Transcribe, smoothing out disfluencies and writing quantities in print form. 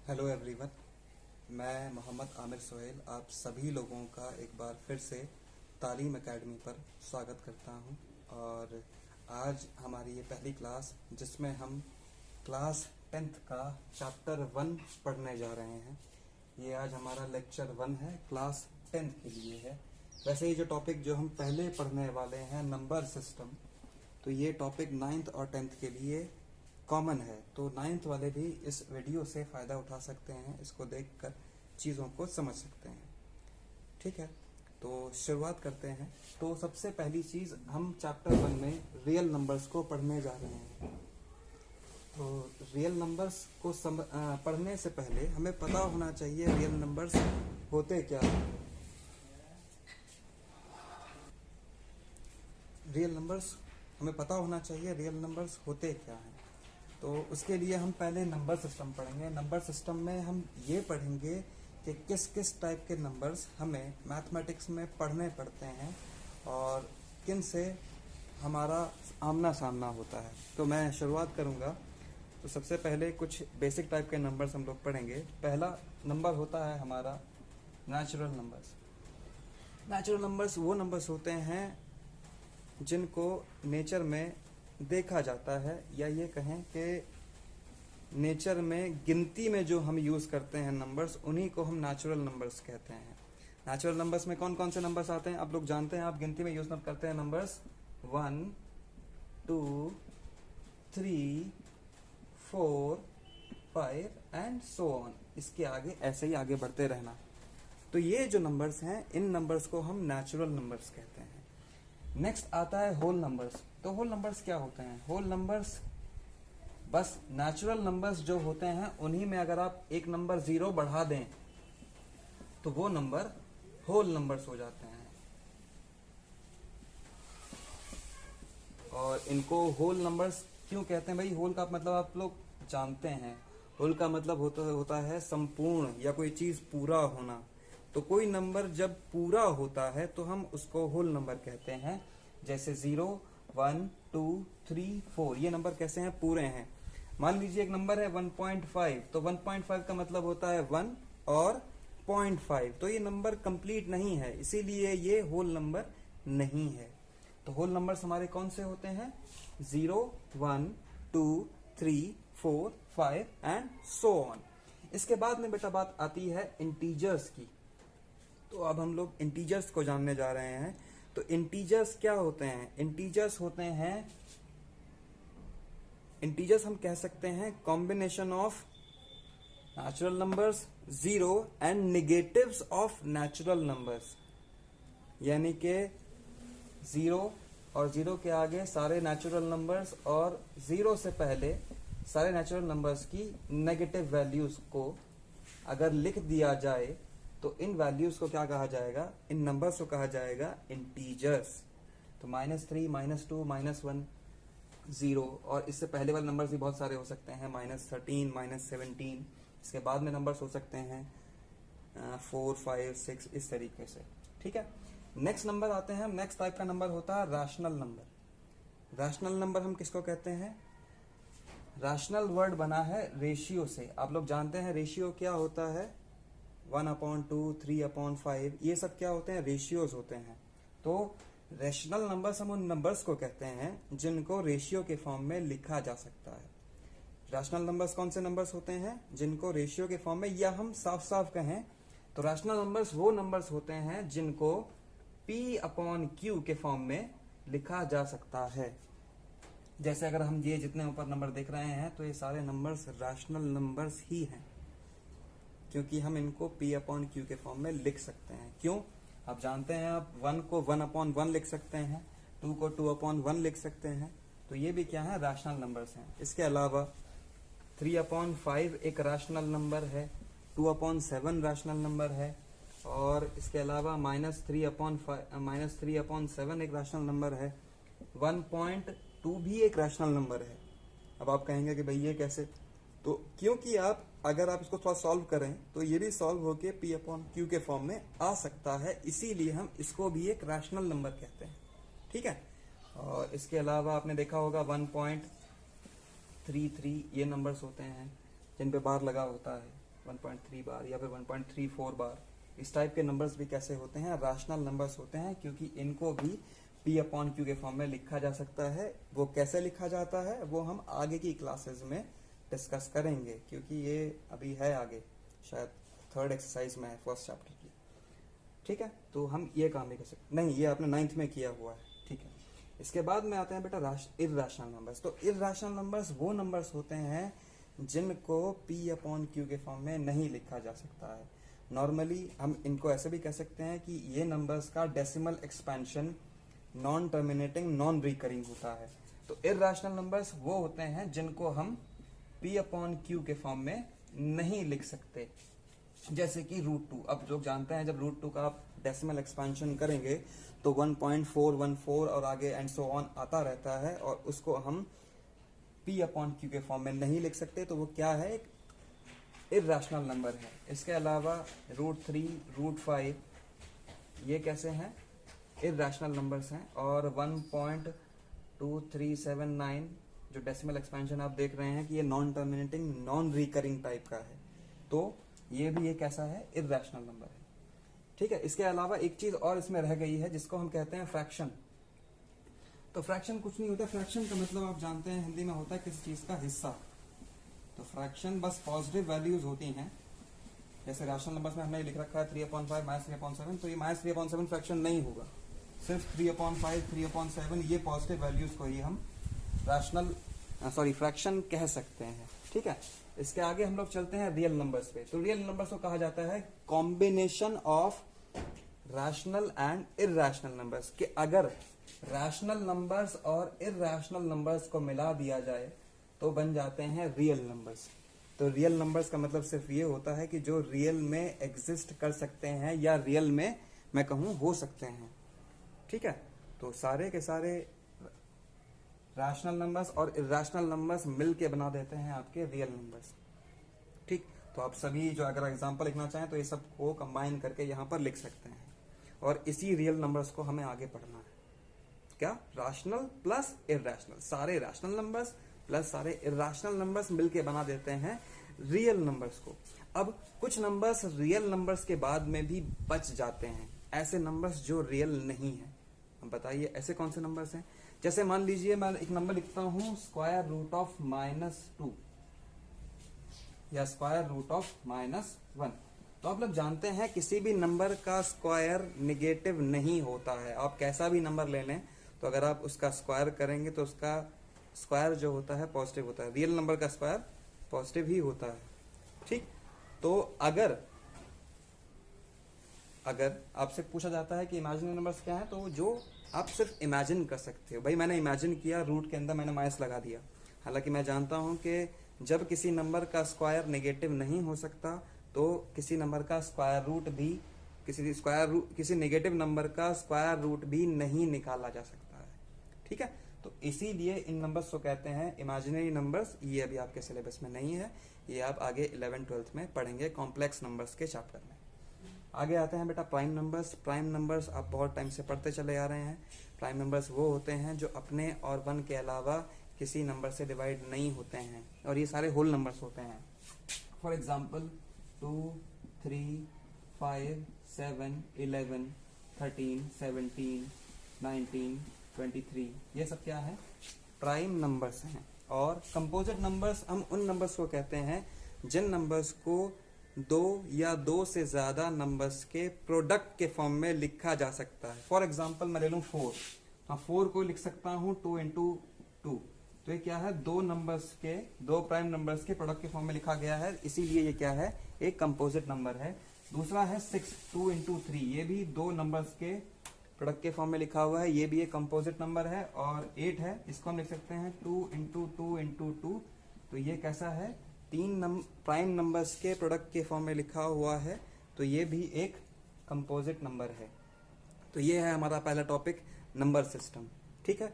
Hello everyone. मैं मोहम्मद आमिर सोहेल आप सभी लोगों का एक बार फिर से तालीम एकेडमी पर स्वागत करता हूं। और आज हमारी ये पहली क्लास जिसमें हम क्लास 10th का चैप्टर 1 पढ़ने जा रहे हैं। ये आज हमारा लेक्चर 1 है, क्लास 10th के लिए है। वैसे ये जो टॉपिक जो हम पहले पढ़ने वाले हैं नंबर सिस्टम, तो ये टॉपिक 9th और 10th के लिए कॉमन है। तो 9th वाले भी इस वीडियो से फ़ायदा उठा सकते हैं, इसको देखकर चीज़ों को समझ सकते हैं। ठीक है, तो शुरुआत करते हैं। तो सबसे पहली चीज़, हम चैप्टर 1 में रियल नंबर्स को पढ़ने जा रहे हैं। तो रियल नंबर्स को पढ़ने से पहले हमें पता होना चाहिए रियल नंबर्स होते क्या हैं। रियल नंबर्स हमें पता होना चाहिए रियल नंबर्स होते क्या हैं। तो उसके लिए हम पहले नंबर सिस्टम पढ़ेंगे। नंबर सिस्टम में हम ये पढ़ेंगे कि किस किस टाइप के नंबर्स हमें मैथमेटिक्स में पढ़ने पड़ते हैं और किन से हमारा आमना सामना होता है। तो मैं शुरुआत करूँगा। तो सबसे पहले कुछ बेसिक टाइप के नंबर्स हम लोग पढ़ेंगे। पहला नंबर होता है हमारा नेचुरल नंबर्स। नेचुरल नंबर्स वो नंबर्स होते हैं जिनको नेचर में देखा जाता है, या ये कहें कि नेचर में गिनती में जो हम यूज़ करते हैं नंबर्स, उन्हीं को हम नेचुरल नंबर्स कहते हैं। नेचुरल नंबर्स में कौन कौन से नंबर्स आते हैं आप लोग जानते हैं। आप गिनती में यूज़ करते हैं नंबर्स 1 2 3 4 5 एंड सो ऑन। इसके आगे ऐसे ही आगे बढ़ते रहना। तो ये जो नंबर्स हैं, इन नंबर्स को हम नेचुरल नंबर्स कहते हैं। नेक्स्ट आता है होल नंबर्स। तो होल नंबर्स क्या होते हैं? होल नंबर्स बस नेचुरल नंबर्स जो होते हैं उन्हीं में अगर आप एक नंबर 0 बढ़ा दें तो वो नंबर होल नंबर्स हो जाते हैं। और इनको होल नंबर्स क्यों कहते हैं भाई? होल का मतलब आप लोग जानते हैं। होल का मतलब होता है संपूर्ण या कोई चीज पूरा होना। तो कोई नंबर जब पूरा होता है तो हम उसको होल नंबर कहते हैं। जैसे 0 1 2 3 4 ये नंबर कैसे हैं? पूरे हैं। मान लीजिए एक नंबर है 1.5, तो 1.5 का मतलब होता है 1 और 0.5, तो ये नंबर कंप्लीट नहीं है, इसीलिए ये होल नंबर नहीं है। तो होल नंबर्स हमारे कौन से होते हैं? 0 1 2 3 4 5 एंड सो ऑन। इसके बाद में बेटा बात आती है इंटीजर्स की। तो अब हम लोग इंटीजर्स को जानने जा रहे हैं। तो इंटीजर्स क्या होते हैं? इंटीजर्स होते हैं, इंटीजर्स हम कह सकते हैं combination of natural numbers 0 and negatives of natural numbers. यानी कि 0 और 0 के आगे सारे नेचुरल नंबर्स और 0 से पहले सारे नेचुरल नंबर्स की नेगेटिव वैल्यूज को अगर लिख दिया जाए तो इन वैल्यूज को क्या कहा जाएगा? इन नंबर्स को कहा जाएगा इंटीजर्स। तो -3 -2 -1 0, और इससे पहले वाले नंबर्स भी बहुत सारे हो सकते हैं, -13 -17। इसके बाद में नंबर्स हो सकते हैं 4 5 6 इस तरीके से। ठीक है, नेक्स्ट नंबर आते हैं। नेक्स्ट टाइप का नंबर होता है रैशनल नंबर। रैशनल नंबर हम किसको कहते हैं? रैशनल वर्ड बना है रेशियो से। आप लोग जानते हैं रेशियो क्या होता है? 1/2 3/5 ये सब क्या होते हैं? रेशियोज होते हैं। तो रैशनल नंबर्स हम उन नंबर्स को कहते हैं जिनको रेशियो के फॉर्म में लिखा जा सकता है। रैशनल नंबर्स कौन से नंबर्स होते हैं? जिनको रेशियो के फॉर्म में, या हम साफ साफ कहें तो रैशनल नंबर्स वो नंबर्स होते हैं जिनको P/Q के फॉर्म में लिखा जा सकता है। जैसे अगर हम ये जितने ऊपर नंबर देख रहे हैं तो ये सारे नंबर्स रैशनल नंबर्स ही हैं, क्योंकि हम इनको P/Q के फॉर्म में लिख सकते हैं। क्यों? आप जानते हैं, आप 1 को 1/1 लिख सकते हैं, 2 को 2/1 लिख सकते हैं। तो ये भी क्या है? रैशनल नंबर्स हैं। इसके अलावा 3/5 एक रैशनल नंबर है, 2/7 रैशनल नंबर है, और इसके अलावा -3/7 एक रैशनल नंबर है, 1.2 भी एक रैशनल नंबर है। अब आप कहेंगे कि भाई ये कैसे? तो क्योंकि अगर आप इसको थोड़ा सॉल्व करें तो ये भी सॉल्व होके P/Q के फॉर्म में आ सकता है, इसीलिए हम इसको भी एक रैशनल नंबर कहते हैं। ठीक है, और इसके अलावा आपने देखा होगा 1.33 ये नंबर्स होते हैं जिन पे बार लगा होता है। 1.3 बार या फिर 1.34 बार, इस टाइप के नंबर्स भी कैसे होते हैं, राशनल नंबर्स होते हैं, क्योंकि इनको भी P अपॉन Q के फॉर्म में लिखा जा सकता है। वो कैसे लिखा जाता है वो हम आगे की क्लासेस में डिस्कस करेंगे, क्योंकि ये अभी है आगे, शायद थर्ड एक्सरसाइज में है फर्स्ट चैप्टर की। ठीक है, तो हम ये काम भी कर सकते, नहीं ये आपने 9th में किया हुआ है। ठीक है, इसके बाद में आते हैं बेटा इर्रेशनल नंबर्स। तो इर्रेशनल नंबर्स वो नंबर्स होते हैं जिनको P अपॉन Q के फॉर्म में नहीं लिखा जा सकता है। नॉर्मली हम इनको ऐसे भी कह सकते हैं कि ये नंबर्स का decimal expansion non terminating non recurring होता है। तो इर्रेशनल नंबर्स वो होते हैं जिनको हम P अपॉन Q के फॉर्म में नहीं लिख सकते, जैसे कि √2। अब लोग जानते हैं जब √2 का आप डेसिमल एक्सपेंशन करेंगे तो 1.414 और आगे एंड सो ऑन आता रहता है, और उसको हम P अपॉन Q के फॉर्म में नहीं लिख सकते, तो वो क्या है, एक इर्रेशनल नंबर है। इसके अलावा √3, √5 ये कैसे हैं, इर्रेशनल नंबर्स हैं। और 1.2379 जो डेसिमल एक्सपेंशन आप देख रहे हैं कि ये non terminating non recurring type का है, तो ये भी एक ऐसा है इर्रेशनल नंबर है। ठीक है, इसके अलावा एक चीज और इसमें रह गई है जिसको हम कहते हैं फ्रैक्शन। तो फ्रैक्शन कुछ नहीं होता, फ्रैक्शन का मतलब आप जानते हैं हिंदी में होता है किसी चीज का हिस्सा। तो फ्रैक्शन बस पॉजिटिव वैल्यूज होती हैं, जैसे रैशनल नंबर्स में हमने लिख रखा है 3/5 -3/7, तो ये -3/7 फ्रैक्शन नहीं होगा, सिर्फ 3/5 3/7 ये पॉजिटिव वैल्यूज को ही हम फ्रैक्शन कह सकते हैं। ठीक है, इसके आगे हम लोग चलते हैं रियल नंबर्स पे। तो रियल नंबर्स को कहा जाता है combination of rational and irrational numbers, कि अगर रैशनल नंबर्स और इर्रेशनल नंबर्स को मिला दिया जाए तो बन जाते हैं रियल नंबर्स। तो रियल नंबर्स का मतलब सिर्फ ये होता है कि जो रियल में एग्जिस्ट कर सकते हैं या रियल में मैं कहूं हो सकते हैं। ठीक है, तो सारे के सारे रैशनल नंबर्स और इर्रेशनल नंबर्स मिलके बना देते हैं आपके रियल नंबर्स। ठीक, तो आप सभी जो अगर एग्जांपल लिखना चाहें तो ये सब को कंबाइन करके यहाँ पर लिख सकते हैं, और इसी रियल नंबर्स को हमें आगे पढ़ना है। क्या, रैशनल प्लस इर्रेशनल, सारे रैशनल नंबर्स प्लस सारे इर्रेशनल नंबर्स मिलके बना देते हैं रियल नंबर्स को। अब कुछ नंबर्स रियल नंबर्स के बाद में भी बच जाते हैं, ऐसे नंबर्स जो रियल नहीं है। अब बताइए ऐसे कौन से नंबर्स हैं, जैसे मान लीजिए मैं एक नंबर लिखता हूं स्क्वायर रूट ऑफ -2 या स्क्वायर रूट ऑफ -1। तो आप लोग जानते हैं किसी भी नंबर का स्क्वायर निगेटिव नहीं होता है। आप कैसा भी नंबर ले लें तो अगर आप उसका स्क्वायर करेंगे तो उसका स्क्वायर जो होता है पॉजिटिव होता है, रियल नंबर का स्क्वायर पॉजिटिव ही होता है। ठीक, तो अगर आपसे पूछा जाता है कि इमेजिनरी नंबर्स क्या है, तो जो आप सिर्फ इमेजिन कर सकते हो। भाई मैंने इमेजिन किया, रूट के अंदर मैंने माइनस लगा दिया, हालांकि मैं जानता हूं कि जब किसी नंबर का स्क्वायर नेगेटिव नहीं हो सकता तो किसी नंबर का स्क्वायर रूट भी किसी नेगेटिव नंबर का स्क्वायर रूट भी नहीं निकाला जा सकता है। ठीक है, तो इसीलिए इन नंबर्स को कहते हैं इमेजिनरी नंबर्स। ये अभी आपके सिलेबस में नहीं है, ये आप आगे 11th-12th में पढ़ेंगे कॉम्प्लेक्स नंबर्स के चैप्टर में। आगे आते हैं बेटा प्राइम नंबर्स। प्राइम नंबर्स आप बहुत टाइम से पढ़ते चले आ रहे हैं। प्राइम नंबर्स वो होते हैं जो अपने और 1 के अलावा किसी नंबर से डिवाइड नहीं होते हैं, और ये सारे होल नंबर्स होते हैं। फॉर एग्जाम्पल 2, 3, 5, 7, 11, 13, 17, 19, 23, ये सब क्या है, प्राइम नंबर्स हैं। और कंपोजिट नंबर्स हम उन नंबर्स को कहते हैं जिन नंबर्स को 2 या 2 से ज्यादा नंबर्स के प्रोडक्ट के फॉर्म में लिखा जा सकता है। फॉर एग्जाम्पल मैं ले लूं 4, तो 4 को लिख सकता हूं 2 × 2, तो ये क्या है, 2 प्राइम नंबर्स के प्रोडक्ट के फॉर्म में लिखा गया है, इसीलिए ये क्या है, एक कंपोजिट नंबर है। दूसरा है 6, 2 × 3, ये भी 2 नंबर्स के प्रोडक्ट के फॉर्म में लिखा हुआ है, ये भी एक कंपोजिट नंबर है। और 8 है, इसको हम लिख सकते हैं 2 × 2 × 2, तो ये कैसा है, 3 प्राइम नंबर्स के प्रोडक्ट के फॉर्म में लिखा हुआ है, तो ये भी एक कंपोजिट नंबर है। तो ये है हमारा पहला टॉपिक, नंबर सिस्टम। ठीक है,